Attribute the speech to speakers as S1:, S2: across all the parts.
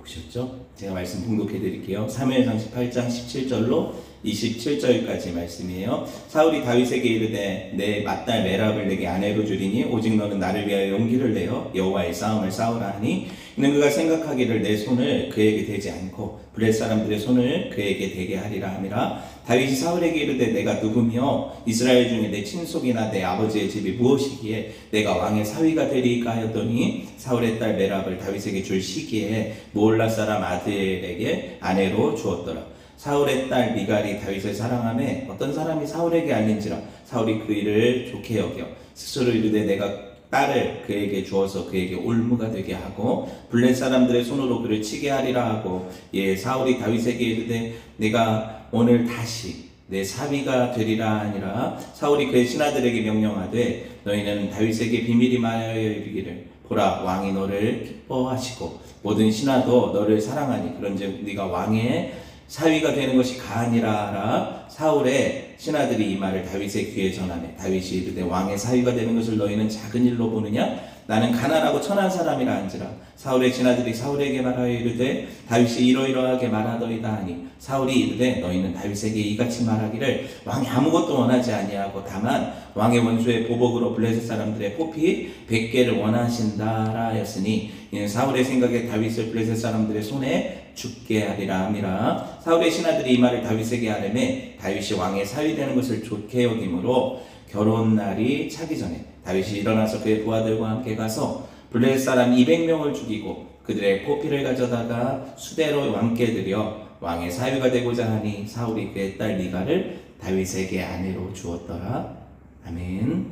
S1: 보셨죠? 제가 말씀 봉독해 드릴게요. 사무엘상 18장 17절로 27절까지 말씀이에요. 사울이 다윗에게 이르되 내 맏딸 메랍을 내게 아내로 주리니 오직 너는 나를 위하여 용기를 내어 여호와의 싸움을 싸우라 하니, 이는 그가 생각하기를 내 손을 그에게 대지 않고 블레셋 사람들의 손을 그에게 대게 하리라 함이라. 다윗이 사울에게 이르되 내가 누구며 이스라엘 중에 내 친속이나 내 아버지의 집이 무엇이기에 내가 왕의 사위가 되리까 하였더니, 사울의 딸 메랍을 다윗에게 줄 시기에 무올라 사람 아들에게 아내로 주었더라. 사울의 딸 미갈이 다윗을 사랑하매 어떤 사람이 사울에게 알린지라 사울이 그 일을 좋게 여겨 스스로 이르되 내가 딸을 그에게 주어서 그에게 올무가 되게 하고 블레셋 사람들의 손으로 그를 치게 하리라 하고, 사울이 다윗에게 이르되 내가 오늘 다시 내 사위가 되리라 하니라. 사울이 그의 신하들에게 명령하되 너희는 다윗에게 비밀이 말하여 이르기를 보라, 왕이 너를 기뻐하시고 모든 신하도 너를 사랑하니 그런즉 네가 왕의 사위가 되는 것이 가하니라 하라. 사울의 신하들이 이 말을 다윗의 귀에 전하매 다윗이 이르되 왕의 사위가 되는 것을 너희는 작은 일로 보느냐? 나는 가난하고 천한 사람이라 한지라. 사울의 신하들이 사울에게 말하여 이르되 다윗이 이러이러하게 말하더이다 하니, 사울이 이르되 너희는 다윗에게 이같이 말하기를 왕이 아무것도 원하지 아니하고 다만 왕의 원수의 보복으로 블레셋 사람들의 포피 100개를 원하신다라 하였으니, 이는 사울의 생각에 다윗을 블레셋 사람들의 손에 죽게 하리라 함이라. 사울의 신하들이 이 말을 다윗에게 하려매 다윗이 왕의 사위 되는 것을 좋게 여김으로 결혼날이 차기 전에 다윗이 일어나서 그의 부하들과 함께 가서 블레셋 사람 200명을 죽이고 그들의 포피를 가져다가 수대로 왕께 드려 왕의 사위가 되고자 하니, 사울이 그의 딸 미갈을 다윗에게 아내로 주었더라. 아멘.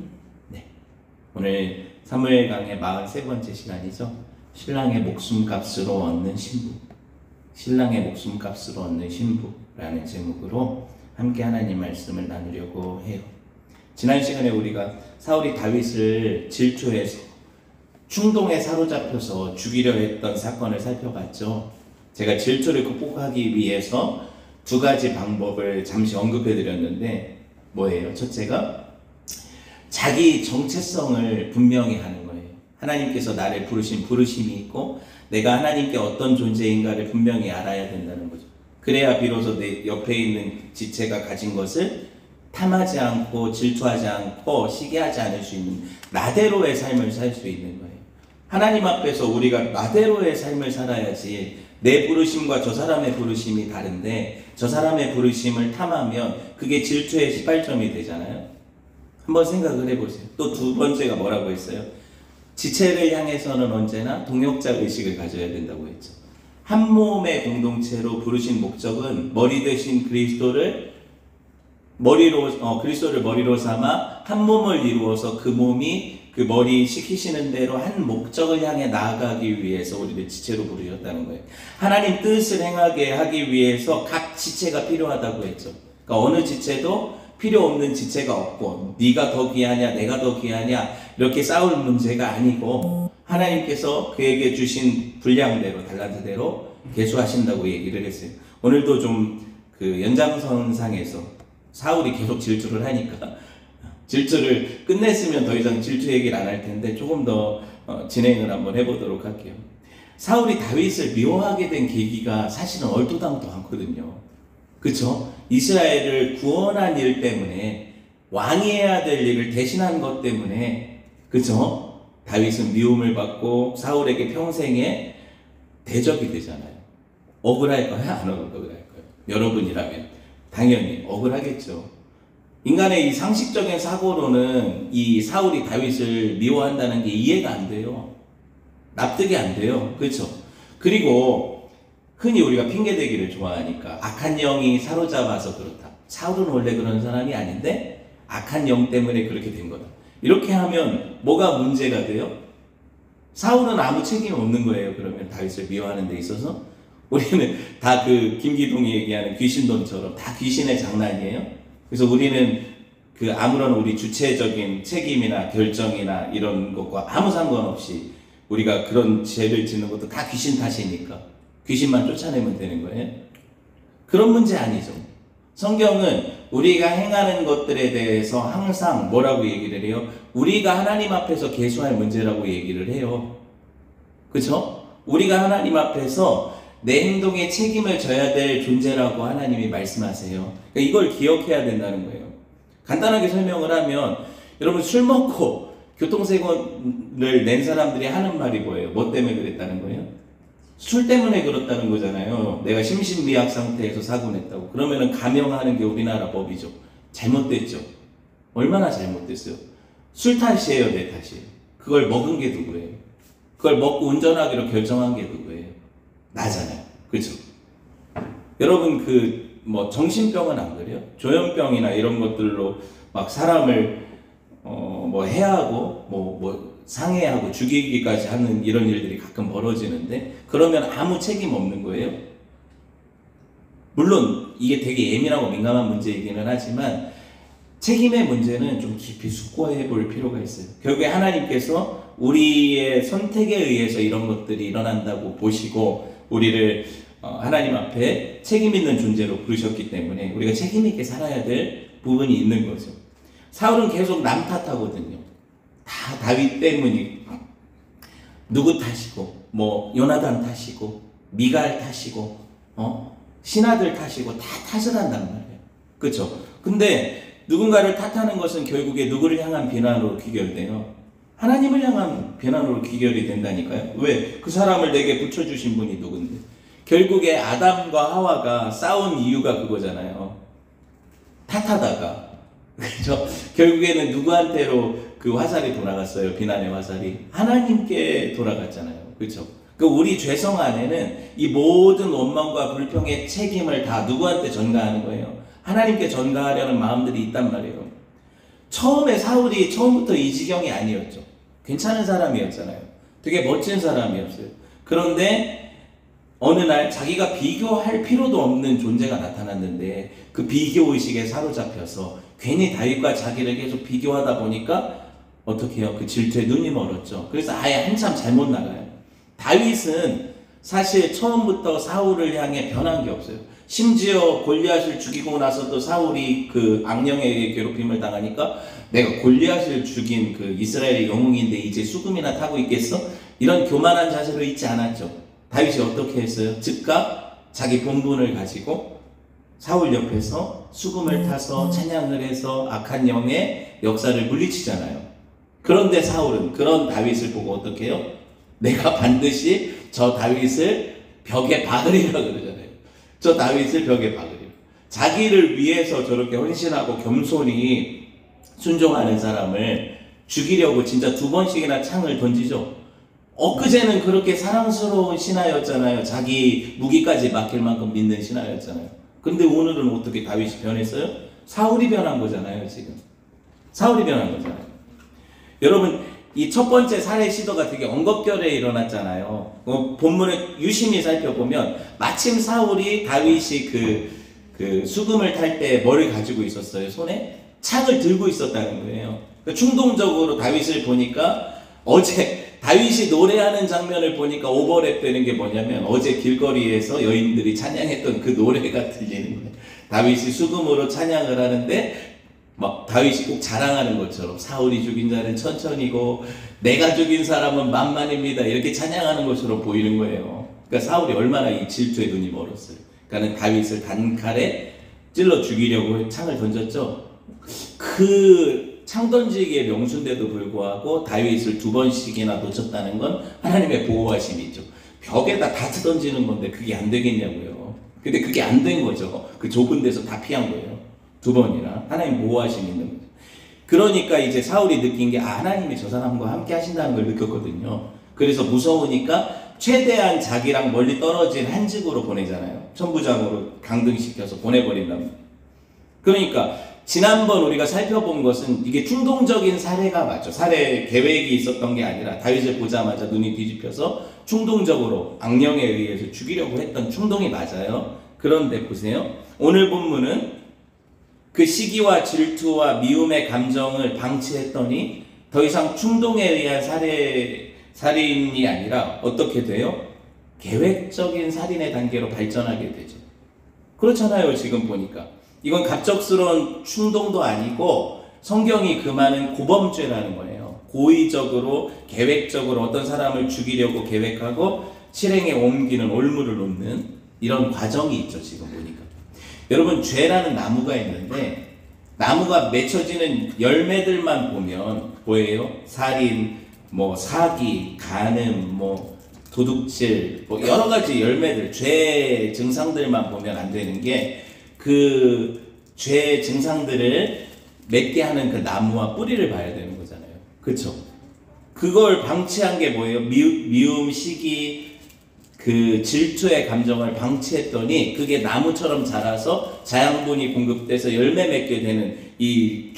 S1: 네, 오늘 사무엘강의 43번째 시간이죠. 신랑의 목숨값으로 얻는 신부, 신랑의 목숨값으로 얻는 신부라는 제목으로 함께 하나님 말씀을 나누려고 해요. 지난 시간에 우리가 사울이 다윗을 질투해서 충동에 사로잡혀서 죽이려 했던 사건을 살펴봤죠. 제가 질투를 극복하기 위해서 두 가지 방법을 잠시 언급해 드렸는데 뭐예요? 첫째가 자기 정체성을 분명히 하는 거예요. 하나님께서 나를 부르신 부르심이 있고 내가 하나님께 어떤 존재인가를 분명히 알아야 된다는 거죠. 그래야 비로소 내 옆에 있는 지체가 가진 것을 탐하지 않고 질투하지 않고 시기하지 않을 수 있는 나대로의 삶을 살 수 있는 거예요. 하나님 앞에서 우리가 나대로의 삶을 살아야지, 내 부르심과 저 사람의 부르심이 다른데 저 사람의 부르심을 탐하면 그게 질투의 시발점이 되잖아요. 한번 생각을 해보세요. 또 두 번째가 뭐라고 했어요? 지체를 향해서는 언제나 동역자 의식을 가져야 된다고 했죠. 한 몸의 공동체로 부르신 목적은 머리 대신 그리스도를 머리로 삼아 한 몸을 이루어서 그 몸이 그 머리 시키시는 대로 한 목적을 향해 나아가기 위해서 우리를 지체로 부르셨다는 거예요. 하나님 뜻을 행하게 하기 위해서 각 지체가 필요하다고 했죠. 그러니까 어느 지체도 필요 없는 지체가 없고 네가 더 귀하냐 내가 더 귀하냐 이렇게 싸울 문제가 아니고, 하나님께서 그에게 주신 분량대로 달란트대로 계수하신다고 얘기를 했어요. 오늘도 좀 그 연장선상에서 사울이 계속 질투를 하니까 질투를 끝냈으면 더 이상 질투 얘기를 안 할 텐데 조금 더 진행을 한번 해보도록 할게요. 사울이 다윗을 미워하게 된 계기가 사실은 얼토당토 않거든요. 그쵸? 이스라엘을 구원한 일 때문에, 왕이 해야 될 일을 대신한 것 때문에, 그쵸? 다윗은 미움을 받고 사울에게 평생에 대적이 되잖아요. 억울할까요? 안 억울할까요? 여러분이라면 당연히 억울하겠죠. 인간의 이 상식적인 사고로는 이 사울이 다윗을 미워한다는 게 이해가 안 돼요. 납득이 안 돼요. 그렇죠? 그리고 흔히 우리가 핑계대기를 좋아하니까 악한 영이 사로잡아서 그렇다. 사울은 원래 그런 사람이 아닌데 악한 영 때문에 그렇게 된 거다. 이렇게 하면 뭐가 문제가 돼요? 사울은 아무 책임 없는 거예요. 그러면 다윗을 미워하는 데 있어서 우리는 다 그 김기동이 얘기하는 귀신돈처럼 다 귀신의 장난이에요. 그래서 우리는 그 아무런 우리 주체적인 책임이나 결정이나 이런 것과 아무 상관없이 우리가 그런 죄를 짓는 것도 다 귀신 탓이니까 귀신만 쫓아내면 되는 거예요. 그런 문제 아니죠. 성경은 우리가 행하는 것들에 대해서 항상 뭐라고 얘기를 해요? 우리가 하나님 앞에서 계수할 문제라고 얘기를 해요. 그렇죠? 우리가 하나님 앞에서 내 행동에 책임을 져야 될 존재라고 하나님이 말씀하세요. 그러니까 이걸 기억해야 된다는 거예요. 간단하게 설명을 하면 여러분 술 먹고 교통사고를 낸 사람들이 하는 말이 뭐예요? 뭐 때문에 그랬다는 거예요? 술 때문에 그렇다는 거잖아요. 내가 심신미약 상태에서 사고 냈다고. 그러면은 감형하는 게 우리나라 법이죠. 잘못됐죠. 얼마나 잘못됐어요. 술 탓이에요, 내 탓이에요. 그걸 먹은 게 누구예요? 그걸 먹고 운전하기로 결정한 게 누구예요? 나잖아요. 그죠? 여러분 뭐 정신병은 안 그래요? 조현병이나 이런 것들로 막 사람을 뭐 해하고 뭐 상해하고 죽이기까지 하는 이런 일들이 가끔 벌어지는데 그러면 아무 책임 없는 거예요? 물론 이게 되게 예민하고 민감한 문제이기는 하지만 책임의 문제는 좀 깊이 숙고해 볼 필요가 있어요. 결국에 하나님께서 우리의 선택에 의해서 이런 것들이 일어난다고 보시고 우리를 하나님 앞에 책임 있는 존재로 부르셨기 때문에 우리가 책임 있게 살아야 될 부분이 있는 거죠. 사울은 계속 남 탓하거든요. 다 다윗 때문이 누구 탓이고 뭐 요나단 탓이고 미갈 탓이고 신하들 탓이고 다 탓을 한단 말이에요. 그렇죠? 근데 누군가를 탓하는 것은 결국에 누구를 향한 비난으로 귀결돼요. 하나님을 향한 비난으로 귀결이 된다니까요. 왜? 그 사람을 내게 붙여주신 분이 누군데? 결국에 아담과 하와가 싸운 이유가 그거잖아요. 탓하다가. 그죠? 결국에는 누구한테로 그 화살이 돌아갔어요? 비난의 화살이. 하나님께 돌아갔잖아요. 그죠? 그 우리 죄성 안에는 이 모든 원망과 불평의 책임을 다 누구한테 전가하는 거예요? 하나님께 전가하려는 마음들이 있단 말이에요. 처음에 사울이 처음부터 이 지경이 아니었죠. 괜찮은 사람이었잖아요. 되게 멋진 사람이었어요. 그런데 어느 날 자기가 비교할 필요도 없는 존재가 나타났는데 그 비교의식에 사로잡혀서 괜히 다윗과 자기를 계속 비교하다 보니까 어떻게 해요? 그 질투에 눈이 멀었죠. 그래서 아예 한참 잘못 나가요. 다윗은 사실 처음부터 사울을 향해 변한 게 없어요. 심지어 골리앗을 죽이고 나서도 사울이 그 악령에게 괴롭힘을 당하니까 내가 골리앗을 죽인 그 이스라엘의 영웅인데 이제 수금이나 타고 있겠어? 이런 교만한 자세로 있지 않았죠. 다윗이 어떻게 했어요? 즉각 자기 본분을 가지고 사울 옆에서 수금을 타서 찬양을 해서 악한 영의 역사를 물리치잖아요. 그런데 사울은 그런 다윗을 보고 어떻게 해요? 내가 반드시 저 다윗을 벽에 박으리라 그러잖아요. 저 다윗을 벽에 박으리라. 자기를 위해서 저렇게 헌신하고 겸손히 순종하는 사람을 죽이려고 진짜 2번씩이나 창을 던지죠. 엊그제는 그렇게 사랑스러운 신하였잖아요. 자기 무기까지 맡길 만큼 믿는 신하였잖아요. 근데 오늘은 어떻게 다윗이 변했어요? 사울이 변한 거잖아요, 지금. 사울이 변한 거잖아요. 여러분, 이 첫 번째 살해 시도가 되게 엉겁결에 일어났잖아요. 본문을 유심히 살펴보면 마침 사울이 다윗이 그 수금을 탈 때 뭘 가지고 있었어요? 손에 창을 들고 있었다는 거예요. 충동적으로 다윗을 보니까 어제 다윗이 노래하는 장면을 보니까 오버랩 되는 게 뭐냐면 어제 길거리에서 여인들이 찬양했던 그 노래가 들리는 거예요. 다윗이 수금으로 찬양을 하는데 막 다윗이 꼭 자랑하는 것처럼 사울이 죽인 자는 천천히고 내가 죽인 사람은 만만입니다. 이렇게 찬양하는 것처럼 보이는 거예요. 그러니까 사울이 얼마나 이 질투에 눈이 멀었어요. 그러니까 다윗을 단칼에 찔러 죽이려고 창을 던졌죠. 그 창 던지기에 명수인데도 불구하고 다윗을 2번씩이나 놓쳤다는 건 하나님의 보호하심이죠. 벽에다 다트 던지는 건데 그게 안 되겠냐고요. 근데 그게 안 된 거죠. 그 좁은 데서 다 피한 거예요. 2번이나 하나님 보호하심이 있는 거죠. 그러니까 이제 사울이 느낀 게 하나님이 저 사람과 함께 하신다는 걸 느꼈거든요. 그래서 무서우니까 최대한 자기랑 멀리 떨어진 한직으로 보내잖아요. 천부장으로 강등시켜서 보내버린답니다. 그러니까 지난번 우리가 살펴본 것은 이게 충동적인 살해가 맞죠. 살해 계획이 있었던 게 아니라 다윗을 보자마자 눈이 뒤집혀서 충동적으로 악령에 의해서 죽이려고 했던 충동이 맞아요. 그런데 보세요. 오늘 본문은 그 시기와 질투와 미움의 감정을 방치했더니 더 이상 충동에 의한 살인이 아니라 어떻게 돼요? 계획적인 살인의 단계로 발전하게 되죠. 그렇잖아요. 지금 보니까. 이건 갑작스러운 충동도 아니고 성경이 금하는 고범죄라는 거예요. 고의적으로 계획적으로 어떤 사람을 죽이려고 계획하고 실행에 옮기는 올무를 놓는 이런 과정이 있죠. 지금 보니까 여러분, 죄라는 나무가 있는데 나무가 맺혀지는 열매들만 보면 뭐예요? 살인, 뭐 사기, 간음, 뭐 도둑질, 뭐 여러 가지 열매들, 죄 증상들만 보면 안 되는 게 그 죄 증상들을 맺게 하는 그 나무와 뿌리를 봐야 되는 거잖아요. 그렇죠? 그걸 방치한 게 뭐예요? 미움, 시기, 그 질투의 감정을 방치했더니 그게 나무처럼 자라서 자양분이 공급돼서 열매 맺게 되는 이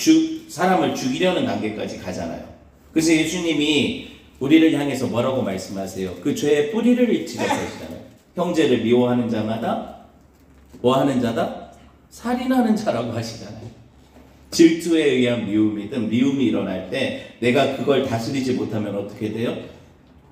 S1: 사람을 죽이려는 단계까지 가잖아요. 그래서 예수님이 우리를 향해서 뭐라고 말씀하세요? 그 죄의 뿌리를 지적하시잖아요. 형제를 미워하는 자마다 뭐 하는 자다? 살인하는 자라고 하시잖아요. 질투에 의한 미움이든 미움이 일어날 때 내가 그걸 다스리지 못하면 어떻게 돼요?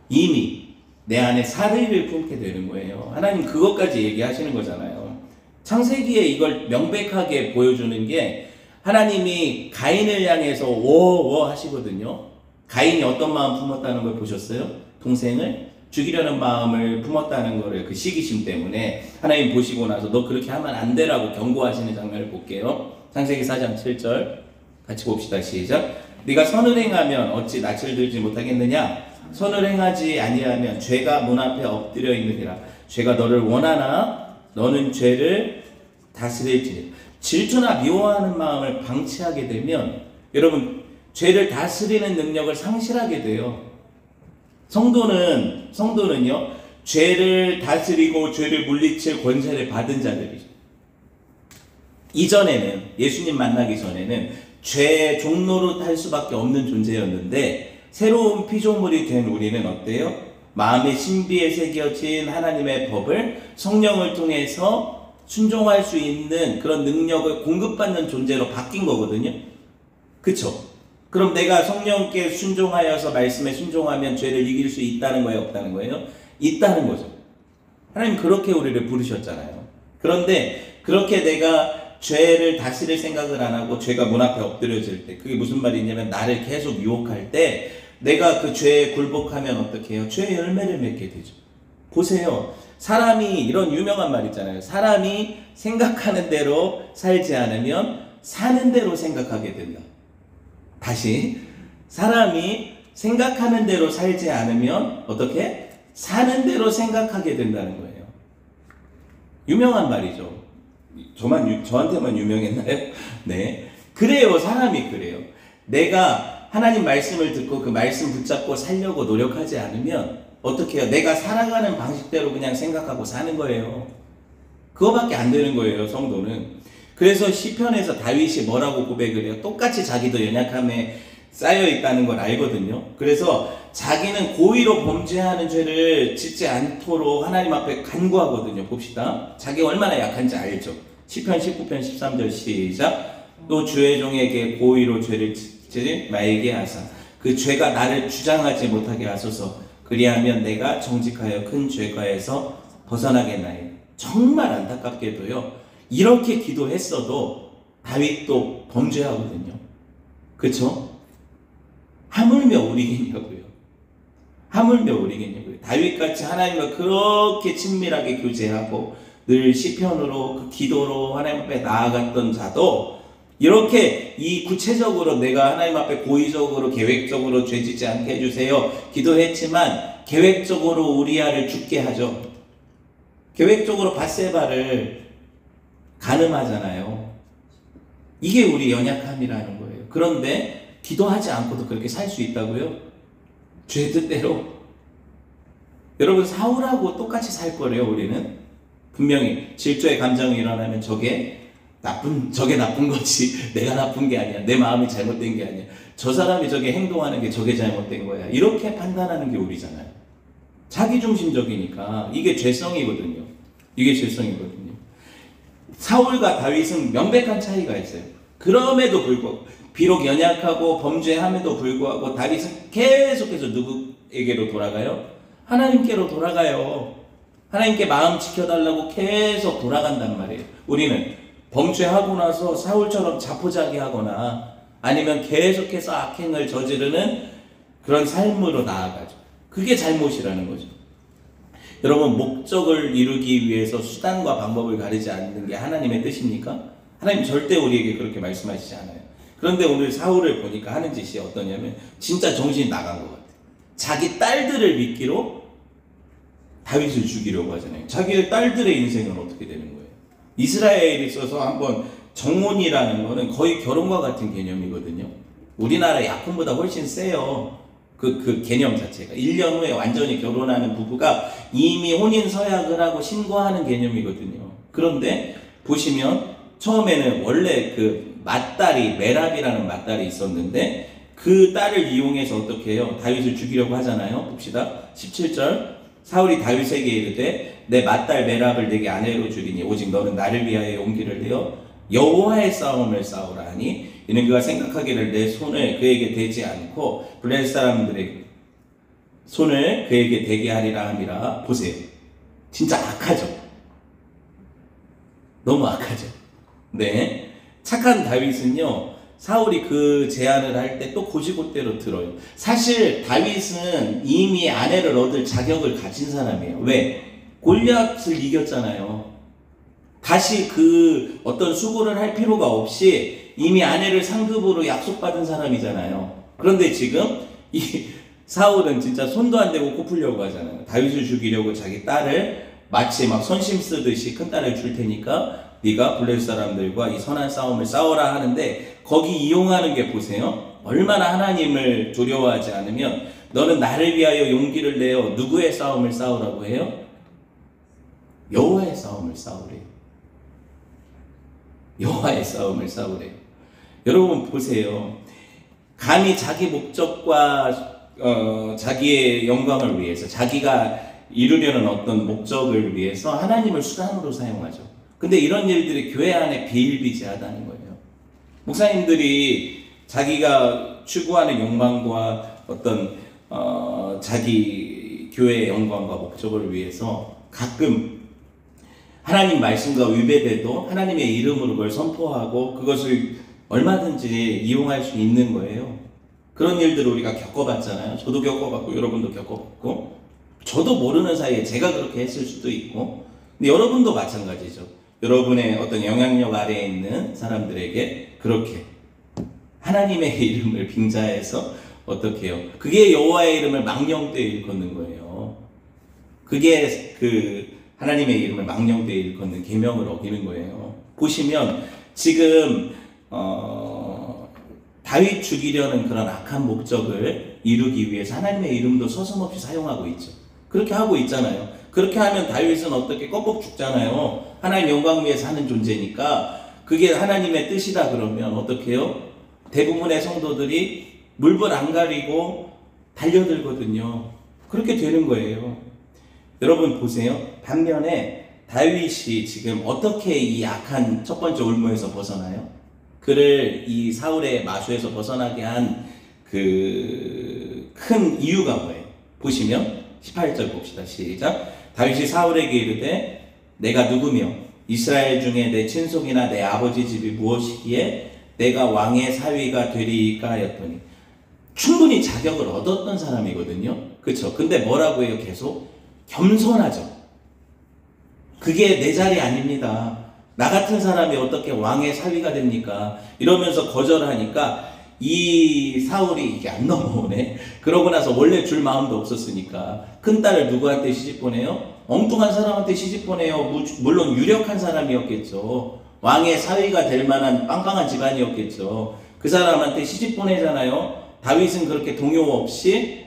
S1: 이미 내 안에 살의를 품게 되는 거예요. 하나님 그것까지 얘기하시는 거잖아요. 창세기에 이걸 명백하게 보여주는 게 하나님이 가인을 향해서 워워 하시거든요. 가인이 어떤 마음 품었다는 걸 보셨어요? 동생을 죽이려는 마음을 품었다는 거를 그 시기심 때문에 하나님 보시고 나서 너 그렇게 하면 안 되라고 경고하시는 장면을 볼게요. 창세기 4장 7절 같이 봅시다. 시작. 네가 선을 행하면 어찌 낯을 들지 못하겠느냐? 선을 행하지 아니하면 죄가 문 앞에 엎드려 있느니라. 죄가 너를 원하나 너는 죄를 다스릴지니. 질투나 미워하는 마음을 방치하게 되면 여러분 죄를 다스리는 능력을 상실하게 돼요. 성도는요 죄를 다스리고 죄를 물리칠 권세를 받은 자들이죠. 이전에는 예수님 만나기 전에는 죄의 종로로 탈 수밖에 없는 존재였는데 새로운 피조물이 된 우리는 어때요? 마음의 신비에 새겨진 하나님의 법을 성령을 통해서 순종할 수 있는 그런 능력을 공급받는 존재로 바뀐 거거든요. 그쵸? 그럼 내가 성령께 순종하여서 말씀에 순종하면 죄를 이길 수 있다는 거예요? 없다는 거예요? 있다는 거죠. 하나님 그렇게 우리를 부르셨잖아요. 그런데 그렇게 내가 죄를 다스릴 생각을 안 하고 죄가 문 앞에 엎드려질 때 그게 무슨 말이냐면 나를 계속 유혹할 때 내가 그 죄에 굴복하면 어떻게 해요? 죄의 열매를 맺게 되죠. 보세요. 사람이 이런 유명한 말 있잖아요. 사람이 생각하는 대로 살지 않으면 사는 대로 생각하게 된다. 다시 사람이 생각하는 대로 살지 않으면 어떻게? 사는 대로 생각하게 된다는 거예요. 유명한 말이죠. 저한테만 유명했나요? 네. 그래요. 사람이 그래요. 내가 하나님 말씀을 듣고 그 말씀 붙잡고 살려고 노력하지 않으면 어떻게 해요? 내가 살아가는 방식대로 그냥 생각하고 사는 거예요. 그거밖에 안 되는 거예요. 성도는. 그래서 시편에서 다윗이 뭐라고 고백을 해요? 똑같이 자기도 연약함에 쌓여 있다는 걸 알거든요. 그래서 자기는 고의로 범죄하는 죄를 짓지 않도록 하나님 앞에 간구하거든요. 봅시다. 자기가 얼마나 약한지 알죠. 시편 19편 13절 시작. 또 주의 종에게 고의로 죄를 짓지 말게 하사 그 죄가 나를 주장하지 못하게 하소서. 그리하면 내가 정직하여 큰 죄가에서 벗어나겠나이다. 정말 안타깝게도요. 이렇게 기도했어도 다윗도 범죄하거든요. 그쵸? 하물며 우리겠냐고요. 하물며 우리겠냐고요. 다윗같이 하나님과 그렇게 친밀하게 교제하고 늘 시편으로 그 기도로 하나님 앞에 나아갔던 자도 이렇게 이 구체적으로 내가 하나님 앞에 고의적으로 계획적으로 죄짓지 않게 해주세요 기도했지만 계획적으로 우리아를 죽게 하죠. 계획적으로 밧세바를 간음하잖아요. 이게 우리 연약함이라는 거예요. 그런데 기도하지 않고도 그렇게 살 수 있다고요? 죄 뜻대로. 여러분 사울하고 똑같이 살 거래요. 우리는 분명히 질투의 감정이 일어나면 저게 나쁜 거지. 내가 나쁜 게 아니야. 내 마음이 잘못된 게 아니야. 저 사람이 저게 행동하는 게 저게 잘못된 거야. 이렇게 판단하는 게 우리잖아요. 자기중심적이니까 이게 죄성이거든요. 이게 죄성이거든요. 사울과 다윗은 명백한 차이가 있어요. 그럼에도 불구하고 비록 연약하고 범죄함에도 불구하고 다윗은 계속해서 누구에게로 돌아가요? 하나님께로 돌아가요. 하나님께 마음 지켜달라고 계속 돌아간단 말이에요. 우리는 범죄하고 나서 사울처럼 자포자기하거나 아니면 계속해서 악행을 저지르는 그런 삶으로 나아가죠. 그게 잘못이라는 거죠. 여러분, 목적을 이루기 위해서 수단과 방법을 가리지 않는 게 하나님의 뜻입니까? 하나님 절대 우리에게 그렇게 말씀하시지 않아요. 그런데 오늘 사울을 보니까 하는 짓이 어떠냐면 진짜 정신이 나간 것 같아요. 자기 딸들을 믿기로 다윗을 죽이려고 하잖아요. 자기의 딸들의 인생은 어떻게 되는 거예요? 이스라엘에 있어서 한번 정혼이라는 거는 거의 결혼과 같은 개념이거든요. 우리나라 약혼보다 훨씬 세요. 그 개념 자체가. 1년 후에 완전히 결혼하는 부부가 이미 혼인 서약을 하고 신고하는 개념이거든요. 그런데 보시면 처음에는 원래 그 맏딸이 메랍이라는 맏딸이 있었는데 그 딸을 이용해서 어떻게 해요? 다윗을 죽이려고 하잖아요. 봅시다. 17절. 사울이 다윗에게 이르되 내 맏딸 메랍을 내게 아내로 주리니 오직 너는 나를 위하여 용기를 내어 여호와의 싸움을 싸우라 하니 이는 그가 생각하기를 내 손을 그에게 대지 않고 블레셋 사람들의 손을 그에게 대게 하리라 함이라. 보세요. 진짜 악하죠. 너무 악하죠. 네. 착한 다윗은요, 사울이 그 제안을 할 때 또 고지고대로 들어요. 사실 다윗은 이미 아내를 얻을 자격을 가진 사람이에요. 왜? 골리앗을 이겼잖아요. 다시 그 어떤 수고를 할 필요가 없이 이미 아내를 상급으로 약속받은 사람이잖아요. 그런데 지금 이 사울은 진짜 손도 안 대고 코 풀려고 하잖아요. 다윗을 죽이려고 자기 딸을 마치 막 선심 쓰듯이 큰 딸을 줄 테니까 네가 블레셋 사람들과 이 선한 싸움을 싸워라 하는데 거기 이용하는 게 보세요. 얼마나 하나님을 두려워하지 않으면 너는 나를 위하여 용기를 내어 누구의 싸움을 싸우라고 해요? 여호와의 싸움을 싸우래요. 여호와의 싸움을 싸우래요. 여러분 보세요. 감히 자기 목적과 자기의 영광을 위해서 자기가 이루려는 어떤 목적을 위해서 하나님을 수단으로 사용하죠. 근데 이런 일들이 교회 안에 비일비재하다는 거예요. 목사님들이 자기가 추구하는 욕망과 어떤 자기 교회의 영광과 목적을 위해서 가끔 하나님 말씀과 위배돼도 하나님의 이름으로 그걸 선포하고 그것을 얼마든지 이용할 수 있는 거예요. 그런 일들을 우리가 겪어봤잖아요. 저도 겪어봤고 여러분도 겪어봤고 저도 모르는 사이에 제가 그렇게 했을 수도 있고 근데 여러분도 마찬가지죠. 여러분의 어떤 영향력 아래에 있는 사람들에게 그렇게 하나님의 이름을 빙자해서 어떻게 해요? 그게 여호와의 이름을 망령되이 일컫는 거예요. 그게 그 하나님의 이름을 망령되이 일컫는 계명을 어기는 거예요. 보시면 지금 다윗 죽이려는 그런 악한 목적을 이루기 위해서 하나님의 이름도 서슴없이 사용하고 있죠. 그렇게 하고 있잖아요. 그렇게 하면 다윗은 어떻게 껌뻑 죽잖아요. 하나님 영광 위에 사는 존재니까 그게 하나님의 뜻이다 그러면 어떻게 해요? 대부분의 성도들이 물불 안 가리고 달려들거든요. 그렇게 되는 거예요. 여러분 보세요. 반면에 다윗이 지금 어떻게 이 악한 첫 번째 올무에서 벗어나요? 그를 이 사울의 마수에서 벗어나게 한 그 큰 이유가 뭐예요? 보시면 18절 봅시다. 시작. 다윗이 사울에게 이르되 내가 누구며 이스라엘 중에 내 친속이나 내 아버지 집이 무엇이기에 내가 왕의 사위가 되리이까 하였더니 충분히 자격을 얻었던 사람이거든요. 그렇죠? 근데 뭐라고 해요? 계속 겸손하죠. 그게 내 자리 아닙니다. 나 같은 사람이 어떻게 왕의 사위가 됩니까? 이러면서 거절하니까 이 사울이 이게 안 넘어오네. 그러고 나서 원래 줄 마음도 없었으니까 큰 딸을 누구한테 시집 보내요? 엉뚱한 사람한테 시집 보내요. 물론 유력한 사람이었겠죠. 왕의 사위가 될 만한 빵빵한 집안이었겠죠. 그 사람한테 시집 보내잖아요. 다윗은 그렇게 동요 없이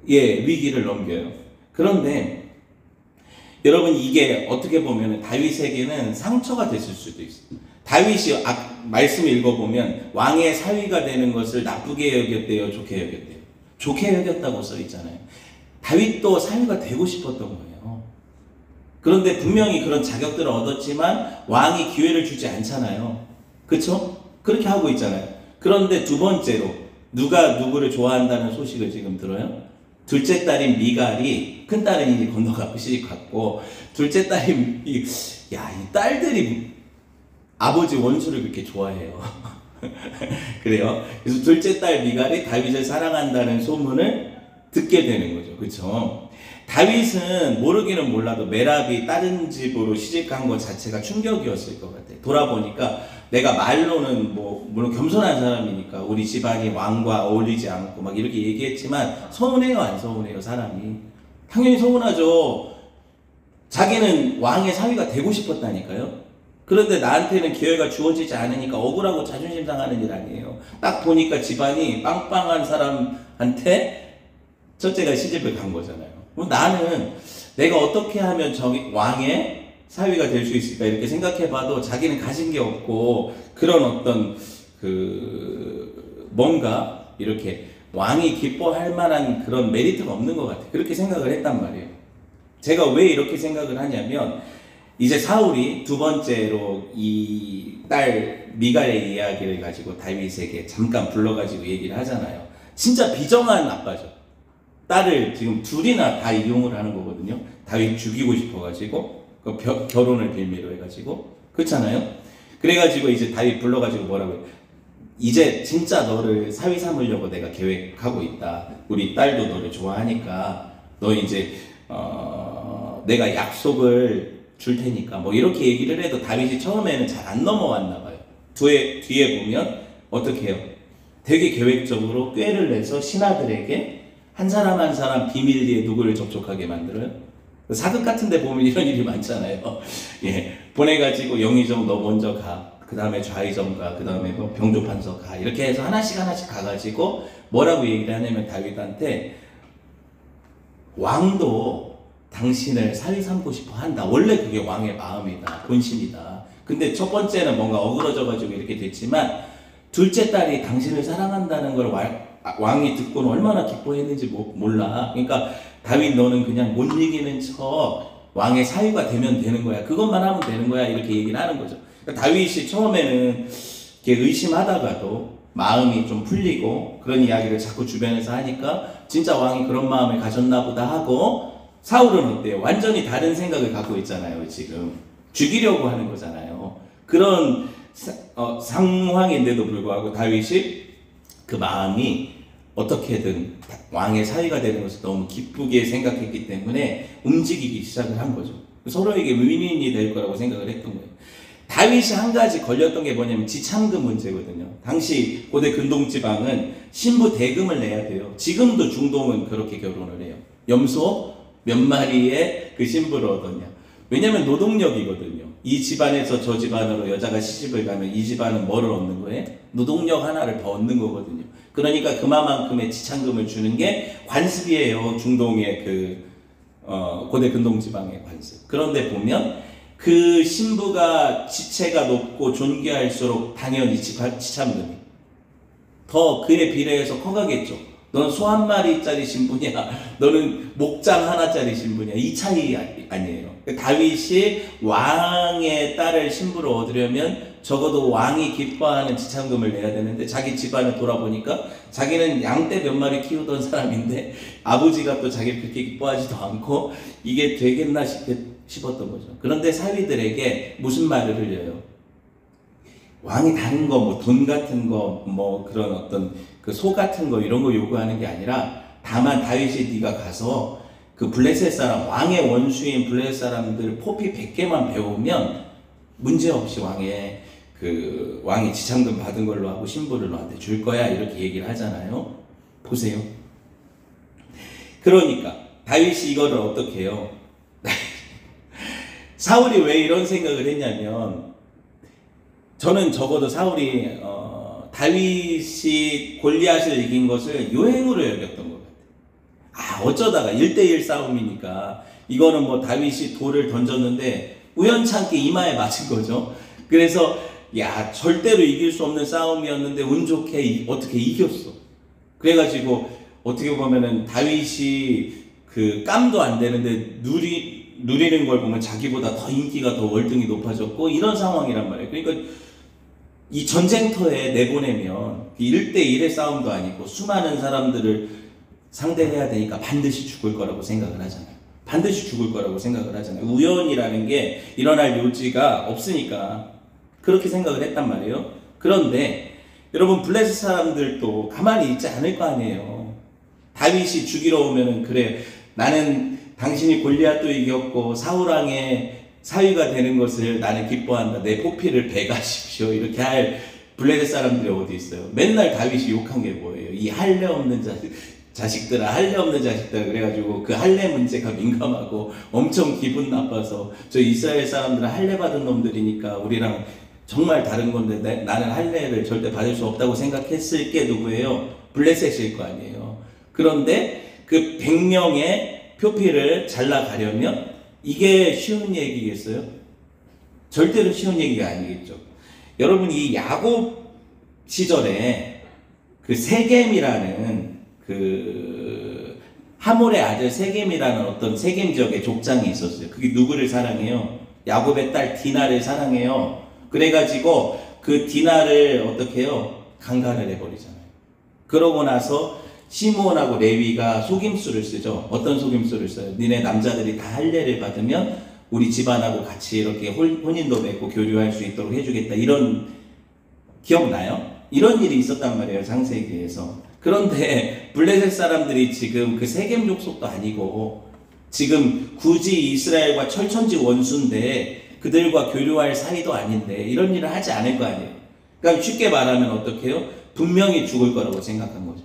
S1: 위기를 넘겨요. 그런데 여러분 이게 어떻게 보면 다윗에게는 상처가 됐을 수도 있어요. 다윗이 말씀 읽어보면 왕의 사위가 되는 것을 나쁘게 여겼대요? 좋게 여겼대요? 좋게 여겼다고 써있잖아요. 다윗도 사위가 되고 싶었던 거예요. 그런데 분명히 그런 자격들을 얻었지만 왕이 기회를 주지 않잖아요. 그쵸? 그렇게 하고 있잖아요. 그런데 두 번째로 누가 누구를 좋아한다는 소식을 지금 들어요? 둘째 딸인 미갈이 큰 딸은 이제 건너가고 시집 갔고 둘째 딸인 이 딸들이 아버지 원수를 그렇게 좋아해요. 그래요. 그래서 둘째 딸 미갈이 다윗을 사랑한다는 소문을 듣게 되는 거죠. 그렇죠? 다윗은 모르기는 몰라도 메랍이 다른 집으로 시집간 것 자체가 충격이었을 것 같아요. 돌아보니까 내가 말로는 뭐 물론 겸손한 사람이니까 우리 집안이 왕과 어울리지 않고 막 이렇게 얘기했지만 서운해요, 안 서운해요? 사람이 당연히 서운하죠. 자기는 왕의 사위가 되고 싶었다니까요. 그런데 나한테는 기회가 주어지지 않으니까 억울하고 자존심 상하는 일 아니에요. 딱 보니까 집안이 빵빵한 사람한테 첫째가 시집을 간 거잖아요. 그럼 나는 내가 어떻게 하면 왕의 사위가 될 수 있을까 이렇게 생각해봐도 자기는 가진 게 없고 그런 어떤 뭔가 이렇게 왕이 기뻐할 만한 그런 메리트가 없는 것 같아요. 그렇게 생각을 했단 말이에요. 제가 왜 이렇게 생각을 하냐면 이제 사울이 두 번째로 이 딸 미갈의 이야기를 가지고 다윗에게 잠깐 불러가지고 얘기를 하잖아요. 진짜 비정한 아빠죠. 딸을 지금 둘이나 다 이용을 하는 거거든요. 다윗 죽이고 싶어가지고 결혼을 빌미로 해가지고 그렇잖아요. 그래가지고 이제 다윗 불러가지고 뭐라고 해요? 이제 진짜 너를 사위 삼으려고 내가 계획하고 있다. 우리 딸도 너를 좋아하니까 너 이제 내가 약속을 줄 테니까 뭐 이렇게 얘기를 해도 다윗이 처음에는 잘 안 넘어왔나 봐요. 뒤에 보면 어떻게 해요? 되게 계획적으로 꾀를 내서 신하들에게 한 사람 한 사람 비밀리에 누구를 접촉하게 만들어요. 사극 같은 데 보면 이런 일이 많잖아요. 예, 보내가지고 영의정 너 먼저 가. 그 다음에 좌의정 가. 그 다음에 뭐 병조판서 가. 이렇게 해서 하나씩 가가지고 뭐라고 얘기를 하냐면 다윗한테 왕도 당신을 사위 삼고 싶어 한다. 원래 그게 왕의 마음이다. 본심이다. 근데 첫 번째는 뭔가 어그러져가지고 이렇게 됐지만 둘째 딸이 당신을 사랑한다는 걸 왕이 듣고는 얼마나 기뻐했는지 몰라. 그러니까 다윗 너는 그냥 못 이기는 척 왕의 사위가 되면 되는 거야. 그것만 하면 되는 거야. 이렇게 얘기를 하는 거죠. 그러니까 다윗이 처음에는 이렇게 의심하다가도 마음이 좀 풀리고 그런 이야기를 자꾸 주변에서 하니까 진짜 왕이 그런 마음을 가졌나 보다 하고 사울은 어때요? 완전히 다른 생각을 갖고 있잖아요. 지금 죽이려고 하는 거잖아요. 그런 상황인데도 불구하고 다윗이 그 마음이 어떻게든 왕의 사위가 되는 것을 너무 기쁘게 생각했기 때문에 움직이기 시작을 한 거죠. 서로에게 윈윈이 될 거라고 생각을 했던 거예요. 다윗이 한 가지 걸렸던 게 뭐냐면 지참금 문제거든요. 당시 고대 근동지방은 신부 대금을 내야 돼요. 지금도 중동은 그렇게 결혼을 해요. 염소 몇 마리의 그 신부를 얻었냐. 왜냐면 노동력이거든요. 이 집안에서 저 집안으로 여자가 시집을 가면 이 집안은 뭐를 얻는 거예요? 노동력 하나를 더 얻는 거거든요. 그러니까 그만큼의 지참금을 주는 게 관습이에요. 중동의 고대 근동지방의 관습. 그런데 보면 그 신부가 지체가 높고 존귀할수록 당연히 지참금이 더 그에 비례해서 커가겠죠. 넌 소 한 마리짜리 신부냐, 너는 목장 하나짜리 신부냐, 이 차이 아니에요. 다윗이 왕의 딸을 신부로 얻으려면 적어도 왕이 기뻐하는 지참금을 내야 되는데 자기 집안을 돌아보니까 자기는 양떼 몇 마리 키우던 사람인데 아버지가 또 자기를 그렇게 기뻐하지도 않고 이게 되겠나 싶었던 거죠. 그런데 사위들에게 무슨 말을 흘려요? 왕이 다른 거, 뭐 돈 같은 거, 뭐 그런 어떤 그 소 같은 거 이런 거 요구하는 게 아니라 다만 다윗이 네가 가서 그 블레셋 사람, 왕의 원수인 블레셋 사람들 포피 100개만 배우면 문제없이 왕이 지참금 받은 걸로 하고 신부를 너한테 줄 거야. 이렇게 얘기를 하잖아요. 보세요. 그러니까 다윗이 이거를 어떻게 해요? 사울이 왜 이런 생각을 했냐면 저는 적어도 사울이 다윗이 골리앗을 이긴 것을 요행으로 여겼던 것 같아요. 어쩌다가 1대1 싸움이니까 이거는 뭐 다윗이 돌을 던졌는데 우연찮게 이마에 맞은 거죠. 그래서 절대로 이길 수 없는 싸움이었는데 운 좋게 어떻게 이겼어. 그래가지고 어떻게 보면은 다윗이 그 깜도 안 되는데 누리는 걸 보면 자기보다 더 인기가 더 월등히 높아졌고 이런 상황이란 말이에요. 그러니까 이 전쟁터에 내보내면 1대1의 싸움도 아니고 수많은 사람들을 상대해야 되니까 반드시 죽을 거라고 생각을 하잖아요. 반드시 죽을 거라고 생각을 하잖아요. 우연이라는 게 일어날 요지가 없으니까 그렇게 생각을 했단 말이에요. 그런데 여러분 블레셋 사람들도 가만히 있지 않을 거 아니에요. 다윗이 죽이러 오면은 그래 나는 당신이 골리앗도 이겼고 사울왕의 사위가 되는 것을 나는 기뻐한다. 내 포피를 베가십시오. 이렇게 할 블레셋 사람들이 어디 있어요? 맨날 다윗이 욕한 게 뭐예요? 이 할례 없는 자식들아, 할례 없는 자식들아. 그래가지고 그 할례 문제가 민감하고 엄청 기분 나빠서 저 이스라엘 사람들은 할례 받은 놈들이니까 우리랑 정말 다른 건데 나는 할례를 절대 받을 수 없다고 생각했을 게 누구예요? 블레셋일 거 아니에요. 그런데 그 100명의 표피를 잘라가려면 이게 쉬운 얘기겠어요? 절대로 쉬운 얘기가 아니겠죠. 여러분, 이 야곱 시절에 그 세겜이라는 그 하몰의 아들 세겜이라는 어떤 세겜 지역의 족장이 있었어요. 그게 누구를 사랑해요? 야곱의 딸 디나를 사랑해요. 그래가지고 그 디나를 어떻게 해요? 강간을 해버리잖아요. 그러고 나서 시므온하고 레위가 속임수를 쓰죠. 어떤 속임수를 써요? 니네 남자들이 다 할례를 받으면 우리 집안하고 같이 이렇게 혼인도 맺고 교류할 수 있도록 해주겠다. 이런, 기억나요? 이런 일이 있었단 말이에요. 창세기에서. 그런데 블레셋 사람들이 지금 그 세겜 족속도 아니고 지금 굳이 이스라엘과 철천지 원수인데 그들과 교류할 사이도 아닌데 이런 일을 하지 않을 거 아니에요. 그러니까 쉽게 말하면 어떻게 해요? 분명히 죽을 거라고 생각한 거죠.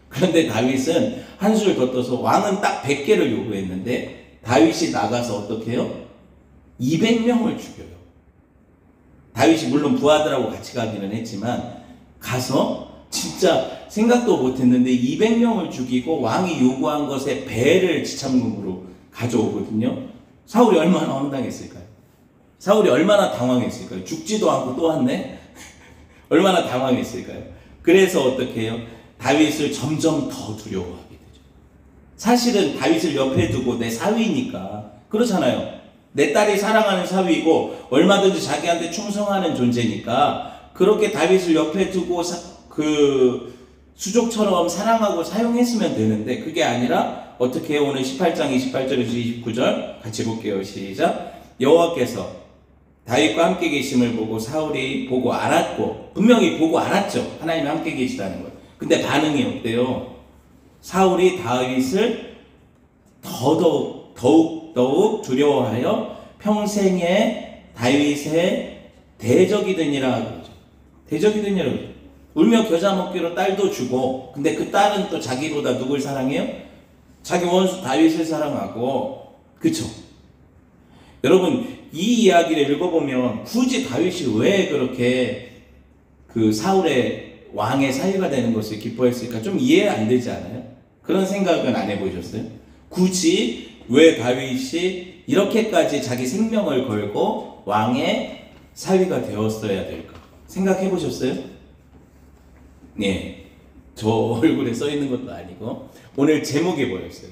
S1: 그런데 다윗은 한술 더 떠서 왕은 딱 100개를 요구했는데 다윗이 나가서 어떻게 해요? 200명을 죽여요. 다윗이 물론 부하들하고 같이 가기는 했지만 가서 진짜 생각도 못했는데 200명을 죽이고 왕이 요구한 것에 배를 지참금으로 가져오거든요. 사울이 얼마나 황당했을까요? 사울이 얼마나 당황했을까요? 죽지도 않고 또 왔네? 얼마나 당황했을까요? 그래서 어떻게 해요? 다윗을 점점 더 두려워하게 되죠. 사실은 다윗을 옆에 두고 내 사위니까 그렇잖아요. 내 딸이 사랑하는 사위이고 얼마든지 자기한테 충성하는 존재니까 그렇게 다윗을 옆에 두고 그 수족처럼 사랑하고 사용했으면 되는데 그게 아니라 어떻게 해요? 오늘 18장 28절에서 29절 같이 볼게요. 시작. 여호와께서 다윗과 함께 계심을 보고 사울이 보고 알았고, 분명히 보고 알았죠. 하나님이 함께 계시다는 걸. 근데 반응이 어때요? 사울이 다윗을 더욱 두려워하여 평생에 다윗의 대적이 되니라 그러죠. 대적이 되니라 그러죠. 울며 겨자 먹기로 딸도 주고, 근데 그 딸은 또 자기보다 누굴 사랑해요? 자기 원수 다윗을 사랑하고, 그쵸? 여러분, 이 이야기를 읽어보면 굳이 다윗이 왜 그렇게 그 사울의 왕의 사위가 되는 것을 기뻐했을까 좀 이해 안 되지 않아요? 그런 생각은 안 해보셨어요? 굳이 왜 다윗이 이렇게까지 자기 생명을 걸고 왕의 사위가 되었어야 될까? 생각해 보셨어요? 네, 저 얼굴에 써 있는 것도 아니고 오늘 제목이 뭐였어요?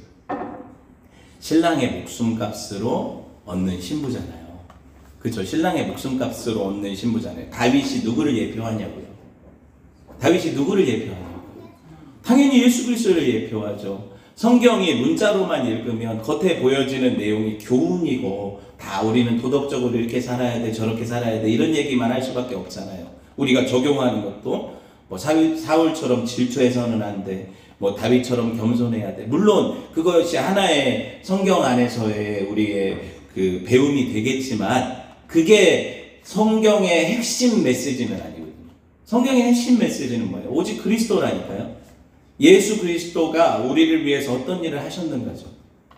S1: 신랑의 목숨값으로 얻는 신부잖아요. 그쵸? 신랑의 목숨값으로 얻는 신부잖아요. 다윗이 누구를 예표하냐고요? 다윗이 누구를 예표하냐고요? 당연히 예수 그리스도를 예표하죠. 성경이 문자로만 읽으면 겉에 보여지는 내용이 교훈이고 다 우리는 도덕적으로 이렇게 살아야 돼 저렇게 살아야 돼 이런 얘기만 할 수밖에 없잖아요. 우리가 적용하는 것도 뭐 사울처럼 질투해서는 안 돼, 뭐 다윗처럼 겸손해야 돼. 물론 그것이 하나의 성경 안에서의 우리의 그 배움이 되겠지만 그게 성경의 핵심 메시지는 아니거든요. 성경의 핵심 메시지는 뭐예요? 오직 그리스도라니까요. 예수 그리스도가 우리를 위해서 어떤 일을 하셨는가죠.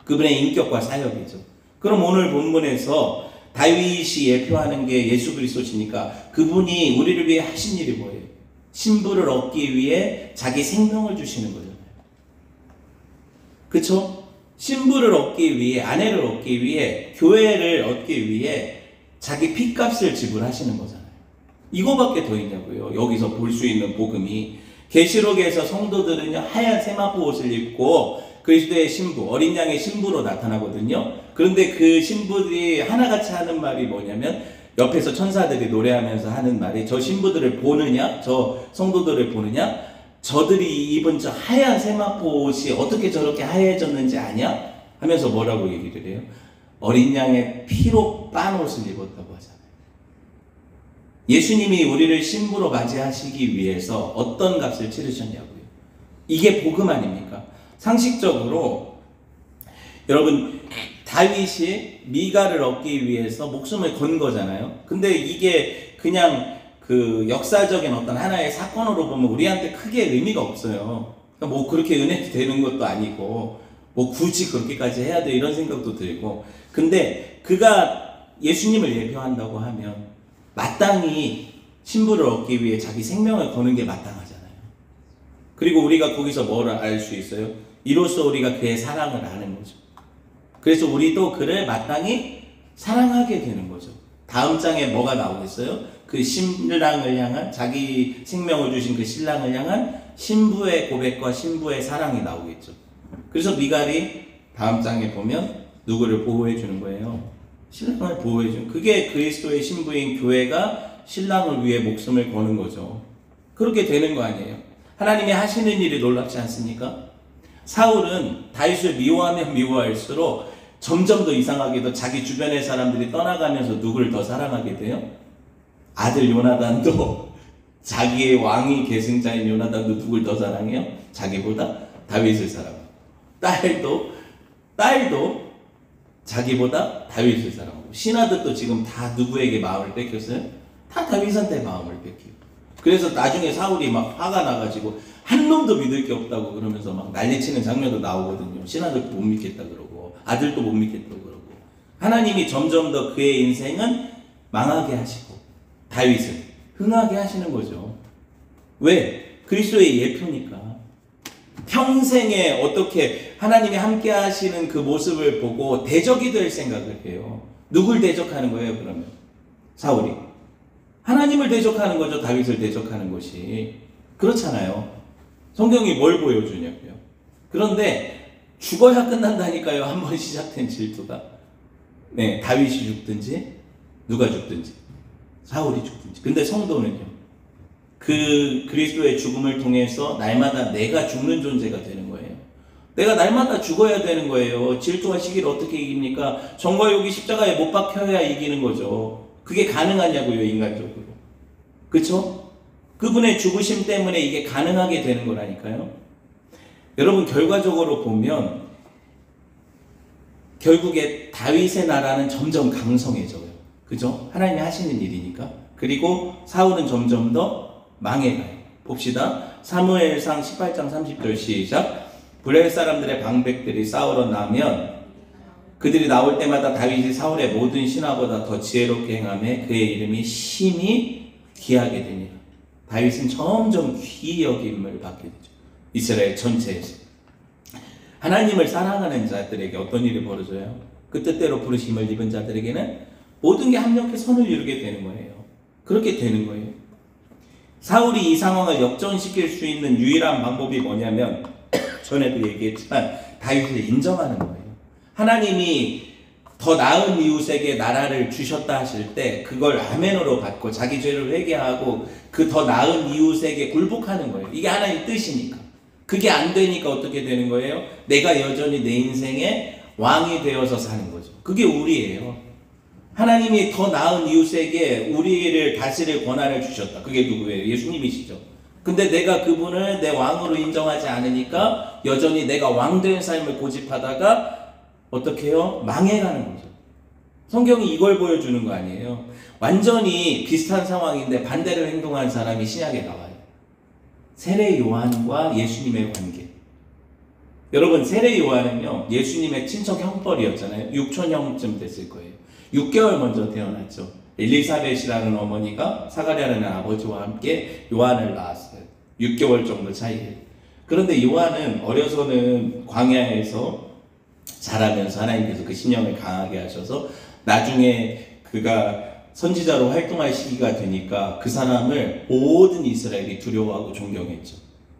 S1: 그분의 인격과 사역이죠. 그럼 오늘 본문에서 다윗이 예표하는 게 예수 그리스도시니까 그분이 우리를 위해 하신 일이 뭐예요? 신부를 얻기 위해 자기 생명을 주시는 거잖아요. 그쵸? 신부를 얻기 위해, 아내를 얻기 위해, 교회를 얻기 위해 자기 핏값을 지불하시는 거잖아요. 이거밖에 더 있냐고요. 여기서 볼 수 있는 복음이. 계시록에서 성도들은요 하얀 세마포 옷을 입고 그리스도의 신부, 어린 양의 신부로 나타나거든요. 그런데 그 신부들이 하나같이 하는 말이 뭐냐면 옆에서 천사들이 노래하면서 하는 말이 저 신부들을 보느냐, 저 성도들을 보느냐, 저들이 입은 저 하얀 세마포 옷이 어떻게 저렇게 하얘졌는지 아냐? 하면서 뭐라고 얘기를 해요? 어린 양의 피로 빤 옷을 입었다고 하잖아요. 예수님이 우리를 신부로 맞이하시기 위해서 어떤 값을 치르셨냐고요. 이게 복음 아닙니까? 상식적으로 여러분 다윗이 미갈을 얻기 위해서 목숨을 건 거잖아요. 근데 이게 그냥 그 역사적인 어떤 하나의 사건으로 보면 우리한테 크게 의미가 없어요. 그러니까 뭐 그렇게 은혜 되는 것도 아니고 뭐 굳이 그렇게까지 해야 돼 이런 생각도 들고. 근데 그가 예수님을 예표한다고 하면 마땅히 신부를 얻기 위해 자기 생명을 거는 게 마땅하잖아요. 그리고 우리가 거기서 뭘 알 수 있어요? 이로써 우리가 그의 사랑을 아는 거죠. 그래서 우리도 그를 마땅히 사랑하게 되는 거죠. 다음 장에 뭐가 나오겠어요? 그 신랑을 향한, 자기 생명을 주신 그 신랑을 향한 신부의 고백과 신부의 사랑이 나오겠죠. 그래서 미갈이 다음 장에 보면 누구를 보호해 주는 거예요? 신랑을 보호해 주는. 그게 그리스도의 신부인 교회가 신랑을 위해 목숨을 거는 거죠. 그렇게 되는 거 아니에요? 하나님이 하시는 일이 놀랍지 않습니까? 사울은 다윗을 미워하면 미워할수록 점점 더 이상하게도 자기 주변의 사람들이 떠나가면서 누구를 더 사랑하게 돼요? 아들 요나단도, 자기의 왕이 계승자인 요나단도 누굴 더 사랑해요? 자기보다 다윗을 사랑해요. 딸도 자기보다 다윗을 사랑하고, 신하들도 지금 다 누구에게 마음을 뺏겼어요? 다 다윗한테 마음을 뺏기고. 그래서 나중에 사울이 막 화가 나가지고 한 놈도 믿을 게 없다고 그러면서 막 난리치는 장면도 나오거든요. 신하들도 못 믿겠다 그러고 아들도 못 믿겠다 그러고. 하나님이 점점 더 그의 인생은 망하게 하시고 다윗을 흥하게 하시는 거죠. 왜? 그리스도의 예표니까. 평생에 어떻게 하나님이 함께 하시는 그 모습을 보고 대적이 될 생각을 해요. 누굴 대적하는 거예요, 그러면? 사울이. 하나님을 대적하는 거죠, 다윗을 대적하는 것이. 그렇잖아요. 성경이 뭘 보여주냐고요. 그런데 죽어야 끝난다니까요, 한번 시작된 질투가. 네, 다윗이 죽든지 누가 죽든지 사울이 죽든지. 근데 성도는요, 그 그리스도의 죽음을 통해서 날마다 내가 죽는 존재가 되는 거예요. 내가 날마다 죽어야 되는 거예요. 질투와 시기를 어떻게 이깁니까? 정과 욕이 십자가에 못 박혀야 이기는 거죠. 그게 가능하냐고요, 인간적으로. 그쵸? 그분의 죽으심 때문에 이게 가능하게 되는 거라니까요. 여러분, 결과적으로 보면 결국에 다윗의 나라는 점점 강성해져요. 그죠? 하나님이 하시는 일이니까. 그리고 사울은 점점 더 망해가요. 봅시다. 사무엘상 18장 30절 시작. 블레셋 사람들의 방백들이 싸우러 나면 그들이 나올 때마다 다윗이 사울의 모든 신하보다 더 지혜롭게 행하며 그의 이름이 심히 귀하게 됩니다. 다윗은 점점 귀히 여김을 받게 되죠. 이스라엘 전체에서. 하나님을 사랑하는 자들에게 어떤 일이 벌어져요? 그 뜻대로 부르심을 입은 자들에게는 모든 게 합력해 선을 이루게 되는 거예요. 그렇게 되는 거예요. 사울이 이 상황을 역전시킬 수 있는 유일한 방법이 뭐냐면 전에도 얘기했지만 다윗을 인정하는 거예요. 하나님이 더 나은 이웃에게 나라를 주셨다 하실 때 그걸 아멘으로 받고 자기 죄를 회개하고 그 더 나은 이웃에게 굴복하는 거예요. 이게 하나님의 뜻이니까. 그게 안 되니까 어떻게 되는 거예요? 내가 여전히 내 인생의 왕이 되어서 사는 거죠. 그게 우리예요. 하나님이 더 나은 이웃에게 우리를 다스릴 권한을 주셨다. 그게 누구예요? 예수님이시죠. 근데 내가 그분을 내 왕으로 인정하지 않으니까 여전히 내가 왕된 삶을 고집하다가 어떻게 해요? 망해가는 거죠. 성경이 이걸 보여주는 거 아니에요. 완전히 비슷한 상황인데 반대로 행동한 사람이 신약에 나와요. 세례 요한과 예수님의 관계. 여러분, 세례 요한은요, 예수님의 친척 형벌이었잖아요. 6촌형쯤 됐을 거예요. 6개월 먼저 태어났죠. 엘리사벳이라는 어머니가 사가랴라는 아버지와 함께 요한을 낳았어요. 6개월 정도 차이에요. 그런데 요한은 어려서는 광야에서 자라면서 하나님께서 그 신령을 강하게 하셔서 나중에 그가 선지자로 활동할 시기가 되니까 그 사람을 모든 이스라엘이 두려워하고 존경했죠.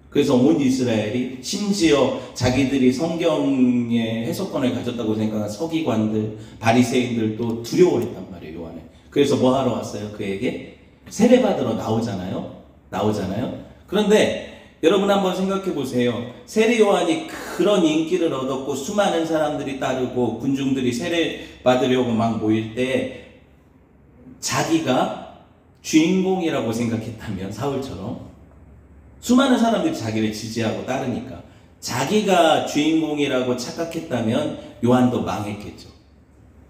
S1: 그래서 온 이스라엘이 심지어 자기들이 성경의 해석권을 가졌다고 생각한 서기관들, 바리새인들도 두려워했단 말이에요, 요한을. 그래서 뭐 하러 왔어요? 그에게 세례받으러 나오잖아요. 그런데 여러분 한번 생각해 보세요. 세례 요한이 그런 인기를 얻었고 수많은 사람들이 따르고 군중들이 세례 받으려고 막 모일 때 자기가 주인공이라고 생각했다면, 사울처럼 수많은 사람들이 자기를 지지하고 따르니까 자기가 주인공이라고 착각했다면 요한도 망했겠죠.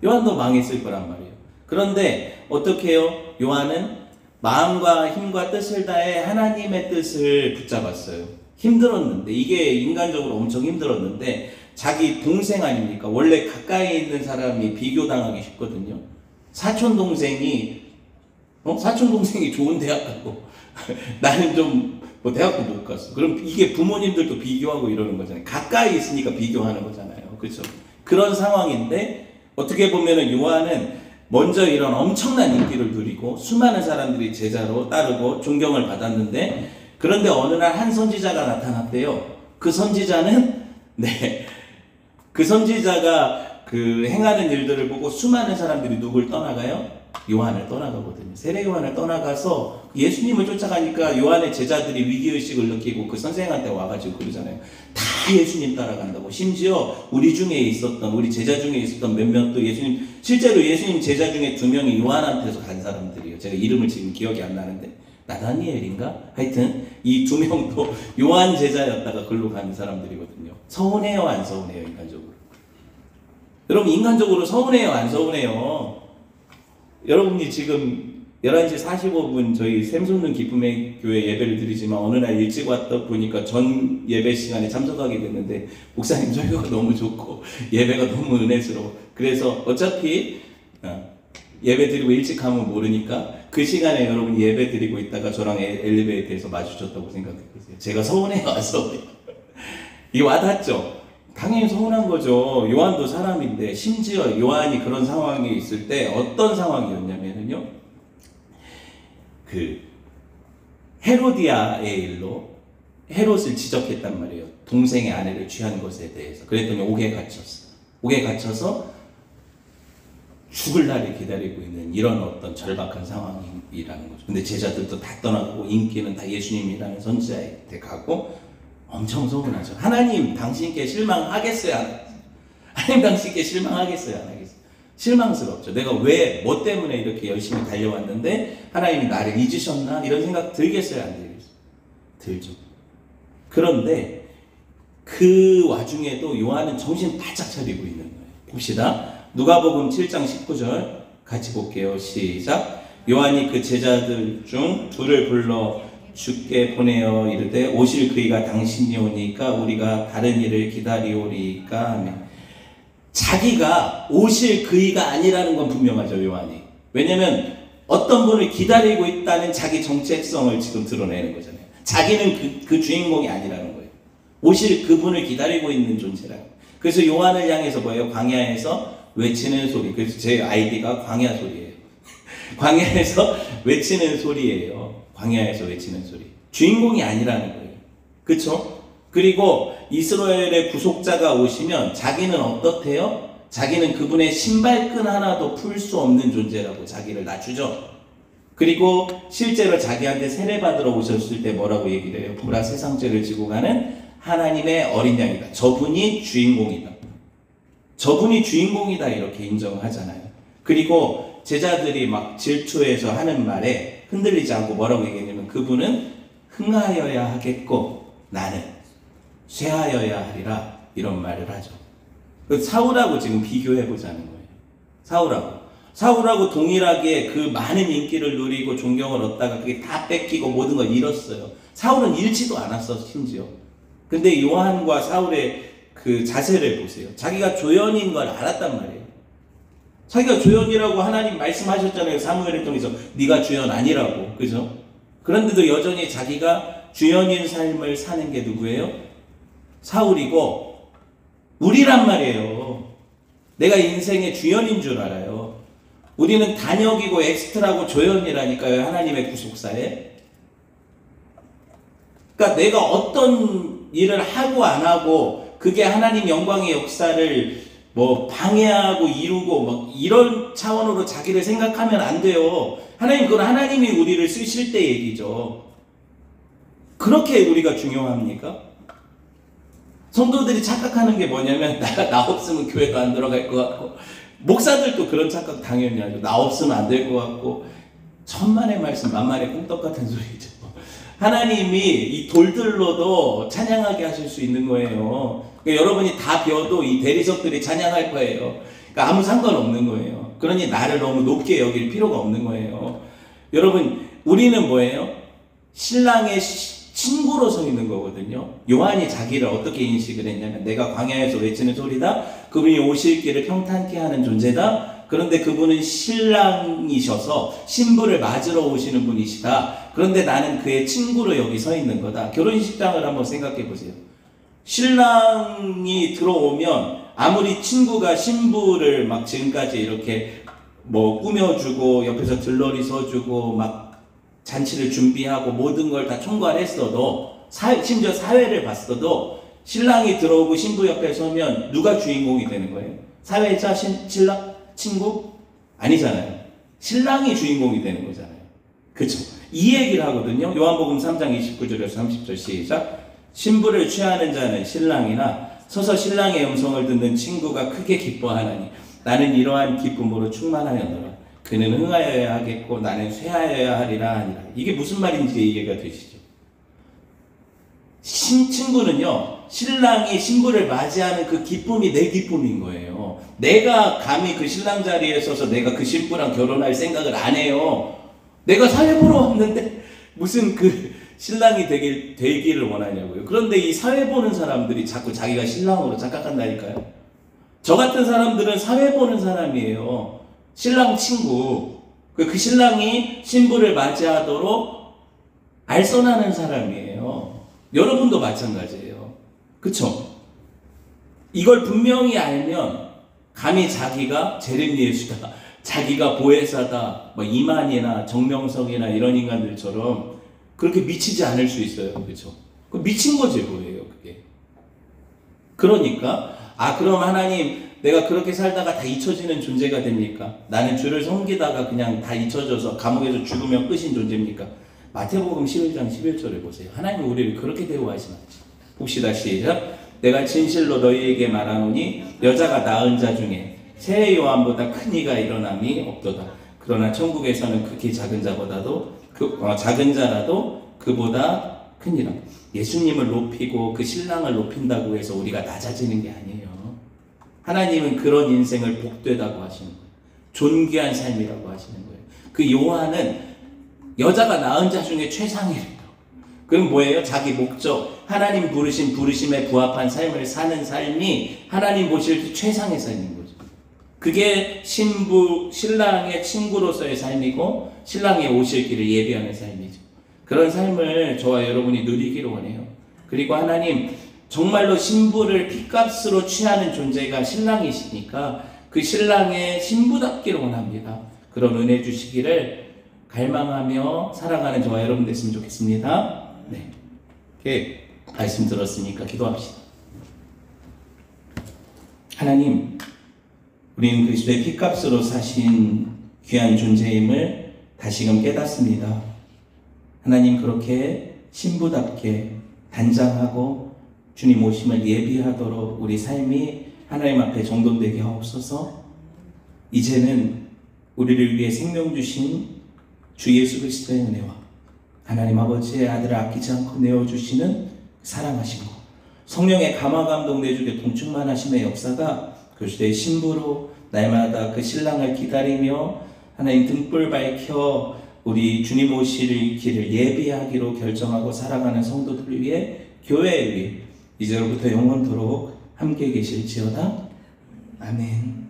S1: 요한도 망했을 거란 말이에요. 그런데 어떻게 해요? 요한은 마음과 힘과 뜻을 다해 하나님의 뜻을 붙잡았어요. 힘들었는데, 이게 인간적으로 엄청 힘들었는데, 자기 동생 아닙니까? 원래 가까이 있는 사람이 비교당하기 쉽거든요. 사촌 동생이 좋은 대학 가고 나는 좀 뭐 대학도 못 갔어. 그럼 이게 부모님들도 비교하고 이러는 거잖아요. 가까이 있으니까 비교하는 거잖아요. 그렇죠? 그런 상황인데 어떻게 보면은 요한은 먼저 이런 엄청난 인기를 누리고 수많은 사람들이 제자로 따르고 존경을 받았는데, 그런데 어느 날 한 선지자가 나타났대요. 그 선지자는 그 선지자가 그 행하는 일들을 보고 수많은 사람들이 누굴 떠나가요? 요한을 떠나가거든요. 세례 요한을 떠나가서 예수님을 쫓아가니까 요한의 제자들이 위기의식을 느끼고 그 선생한테 와가지고 그러잖아요. 다 예수님 따라간다고. 심지어 우리 제자 중에 있었던 몇몇도 실제로 예수님 제자 중에 2명이 요한한테서 간 사람들이에요. 제가 이름을 지금 기억이 안 나는데, 나다니엘인가? 하여튼 이 2명도 요한 제자였다가 글로 가는 사람들이거든요. 서운해요, 안 서운해요, 인간적으로? 여러분, 인간적으로 서운해요, 안 서운해요? 여러분이 지금 11시 45분 저희 샘솟는 기쁨의 교회 예배를 드리지만 어느 날 일찍 왔다 보니까 전 예배 시간에 참석하게 됐는데, 목사님 설교가 너무 좋고 예배가 너무 은혜스러워. 그래서 어차피 예배 드리고 일찍 가면 모르니까 그 시간에 여러분이 예배 드리고 있다가 저랑 엘리베이터에서 마주쳤다고 생각해보세요. 제가 서운해요, 안 서운해요? 이게 와닿죠? 당연히 서운한 거죠. 요한도 사람인데, 심지어 요한이 그런 상황에 있을 때 어떤 상황이었냐면요, 그 헤로디아의 일로 헤롯을 지적했단 말이에요. 동생의 아내를 취한 것에 대해서. 그랬더니 옥에 갇혔어. 옥에 갇혀서 죽을 날을 기다리고 있는 이런 어떤 절박한 상황이라는 거죠. 근데 제자들도 다 떠나고 인기는 다 예수님이라는 선지자한테 가고 엄청 서운하죠. 하나님 당신께 실망하겠어요, 안 하겠어요? 하나님 당신께 실망하겠어요, 안 하겠어요? 실망스럽죠. 내가 뭐 때문에 이렇게 열심히 달려왔는데 하나님이 나를 잊으셨나? 이런 생각 들겠어요, 안 들겠어요? 들죠. 그런데 그 와중에도 요한은 정신 바짝 차리고 있는 거예요. 봅시다. 누가복음 7장 19절 같이 볼게요. 시작. 요한이 그 제자들 중 둘을 불러 주께 보내어 이르되 오실 그이가 당신이 오니까 우리가 다른 일을 기다리오리까 하며, 자기가 오실 그이가 아니라는 건 분명하죠, 요한이. 왜냐면 어떤 분을 기다리고 있다는 자기 정체성을 지금 드러내는 거잖아요. 자기는 그 주인공이 아니라는 거예요. 오실 그분을 기다리고 있는 존재라는 거예요. 그래서 요한을 향해서 뭐예요? 광야에서 외치는 소리. 그래서 제 아이디가 광야 소리예요. 광야에서 외치는 소리예요. 광야에서 외치는 소리. 주인공이 아니라는 거예요. 그쵸? 그리고 이스라엘의 구속자가 오시면 자기는 어떻대요? 자기는 그분의 신발끈 하나도 풀 수 없는 존재라고 자기를 낮추죠. 그리고 실제로 자기한테 세례받으러 오셨을 때 뭐라고 얘기를 해요? 보라, 세상 죄를 지고 가는 하나님의 어린 양이다. 저분이 주인공이다. 저분이 주인공이다, 이렇게 인정하잖아요. 그리고 제자들이 막 질투해서 하는 말에 흔들리지 않고 뭐라고 얘기했냐면, 그분은 흥하여야 하겠고 나는 쇠하여야 하리라, 이런 말을 하죠. 사울하고 지금 비교해보자는 거예요. 사울하고 동일하게 그 많은 인기를 누리고 존경을 얻다가 그게 다 뺏기고 모든 걸 잃었어요. 사울은 잃지도 않았어, 심지어. 근데 요한과 사울의 그 자세를 보세요. 자기가 조연인 걸 알았단 말이에요. 자기가 조연이라고 하나님 말씀하셨잖아요. 사무엘을 통해서 네가 주연 아니라고. 그죠? 그런데도 여전히 자기가 주연인 삶을 사는 게 누구예요? 사울이고 우리란 말이에요. 내가 인생의 주연인 줄 알아요. 우리는 단역이고 엑스트라고 조연이라니까요. 하나님의 구속사에. 그러니까 내가 어떤 일을 하고 안 하고 그게 하나님 영광의 역사를 뭐 방해하고 이루고 막 이런 차원으로 자기를 생각하면 안 돼요. 그건 하나님이 우리를 쓰실 때 얘기죠. 그렇게 우리가 중요합니까? 성도들이 착각하는 게 뭐냐면 나 없으면 교회도 안 들어갈 것 같고, 목사들도 그런 착각 당연히 하죠. 나 없으면 안 될 것 같고, 천만의 말씀 만만의 꿀떡 같은 소리죠. 하나님이 이 돌들로도 찬양하게 하실 수 있는 거예요. 그러니까 여러분이 다 비워도 이 대리석들이 찬양할 거예요. 그러니까 아무 상관없는 거예요. 그러니 나를 너무 높게 여길 필요가 없는 거예요. 여러분, 우리는 뭐예요? 신랑의 친구로 서 있는 거거든요. 요한이 자기를 어떻게 인식을 했냐면, 내가 광야에서 외치는 소리다. 그분이 오실 길을 평탄케 하는 존재다. 그런데 그분은 신랑이셔서 신부를 맞으러 오시는 분이시다. 그런데 나는 그의 친구로 여기 서 있는 거다. 결혼식장을 한번 생각해 보세요. 신랑이 들어오면 아무리 친구가 신부를 막 지금까지 이렇게 뭐 꾸며주고 옆에서 들러리 서주고 막 잔치를 준비하고 모든 걸 다 총괄했어도, 심지어 사회를 봤어도, 신랑이 들어오고 신부 옆에 서면 누가 주인공이 되는 거예요? 사회자, 신랑, 친구? 아니잖아요. 신랑이 주인공이 되는 거잖아요. 그쵸? 이 얘기를 하거든요. 요한복음 3장 29절에서 30절 시작. 신부를 취하는 자는 신랑이나 서서 신랑의 음성을 듣는 친구가 크게 기뻐하나니 나는 이러한 기쁨으로 충만하였노라. 그는 흥하여야 하겠고 나는 쇠하여야 하리라 하니라. 이게 무슨 말인지 이해가 되시죠? 친구는요, 신랑이 신부를 맞이하는 그 기쁨이 내 기쁨인 거예요. 내가 감히 그 신랑 자리에 서서 내가 그 신부랑 결혼할 생각을 안 해요. 내가 사회 보러 왔는데 무슨 그 신랑이 되기를 원하냐고요. 그런데 이 사회 보는 사람들이 자꾸 자기가 신랑으로 착각한다니까요. 저 같은 사람들은 사회 보는 사람이에요. 신랑 친구. 그 신랑이 신부를 맞이하도록 알선하는 사람이에요. 여러분도 마찬가지예요. 그쵸? 이걸 분명히 알면 감히 자기가 제рем미야수다, 자기가 보혜사다, 뭐 이만희나 정명석이나 이런 인간들처럼 그렇게 미치지 않을 수 있어요. 그렇죠? 그 미친 거지 뭐예요, 그게. 그러니까 그럼 하나님, 내가 그렇게 살다가 다 잊혀지는 존재가 됩니까? 나는 주를 섬기다가 그냥 다 잊혀져서 감옥에서 죽으면 끝인 존재입니까? 마태복음 11장 11절을 보세요. 하나님이 우리를 그렇게 대우하시지 않지. 봅시다, 시작. 내가 진실로 너희에게 말하노니 여자가 낳은 자 중에 새 요한보다 큰 이가 일어남이 없도다. 그러나 천국에서는 극히 작은 자보다도 작은 자라도 그보다 크니라. 예수님을 높이고 그 신랑을 높인다고 해서 우리가 낮아지는 게 아니에요. 하나님은 그런 인생을 복되다고 하시는 거예요. 존귀한 삶이라고 하시는 거예요. 그 요한은 여자가 낳은 자 중에 최상이래요. 그럼 뭐예요? 자기 목적, 하나님 부르신 부르심에 부합한 삶을 사는 삶이 하나님 보실 때 최상의 삶인 거죠. 그게 신랑의 친구로서의 삶이고 신랑이 오실 길을 예비하는 삶이죠. 그런 삶을 저와 여러분이 누리기를 원해요. 그리고 하나님, 정말로 신부를 핏값으로 취하는 존재가 신랑이시니까 그 신랑의 신부답기를 원합니다. 그런 은혜 주시기를 갈망하며 살아가는 저와 여러분 됐으면 좋겠습니다. 네, 이렇게 말씀 들었으니까 기도합시다. 하나님, 우리는 그리스도의 핏값으로 사신 귀한 존재임을 다시금 깨닫습니다. 하나님, 그렇게 신부답게 단장하고 주님 오심을 예비하도록 우리 삶이 하나님 앞에 정돈되게 하옵소서. 이제는 우리를 위해 생명 주신 주 예수 그리스도의 은혜와 하나님 아버지의 아들을 아끼지 않고 내어주시는 사랑하신 것, 성령의 감화 감동 내주게 동충만하심의 역사가 그리스도의 신부로 날마다 그 신랑을 기다리며 하나님 등불 밝혀 우리 주님 오실 길을 예비하기로 결정하고 살아가는 성도들을 위해, 교회를 위해 이제로부터 영원토록 함께 계실지어다. 아멘.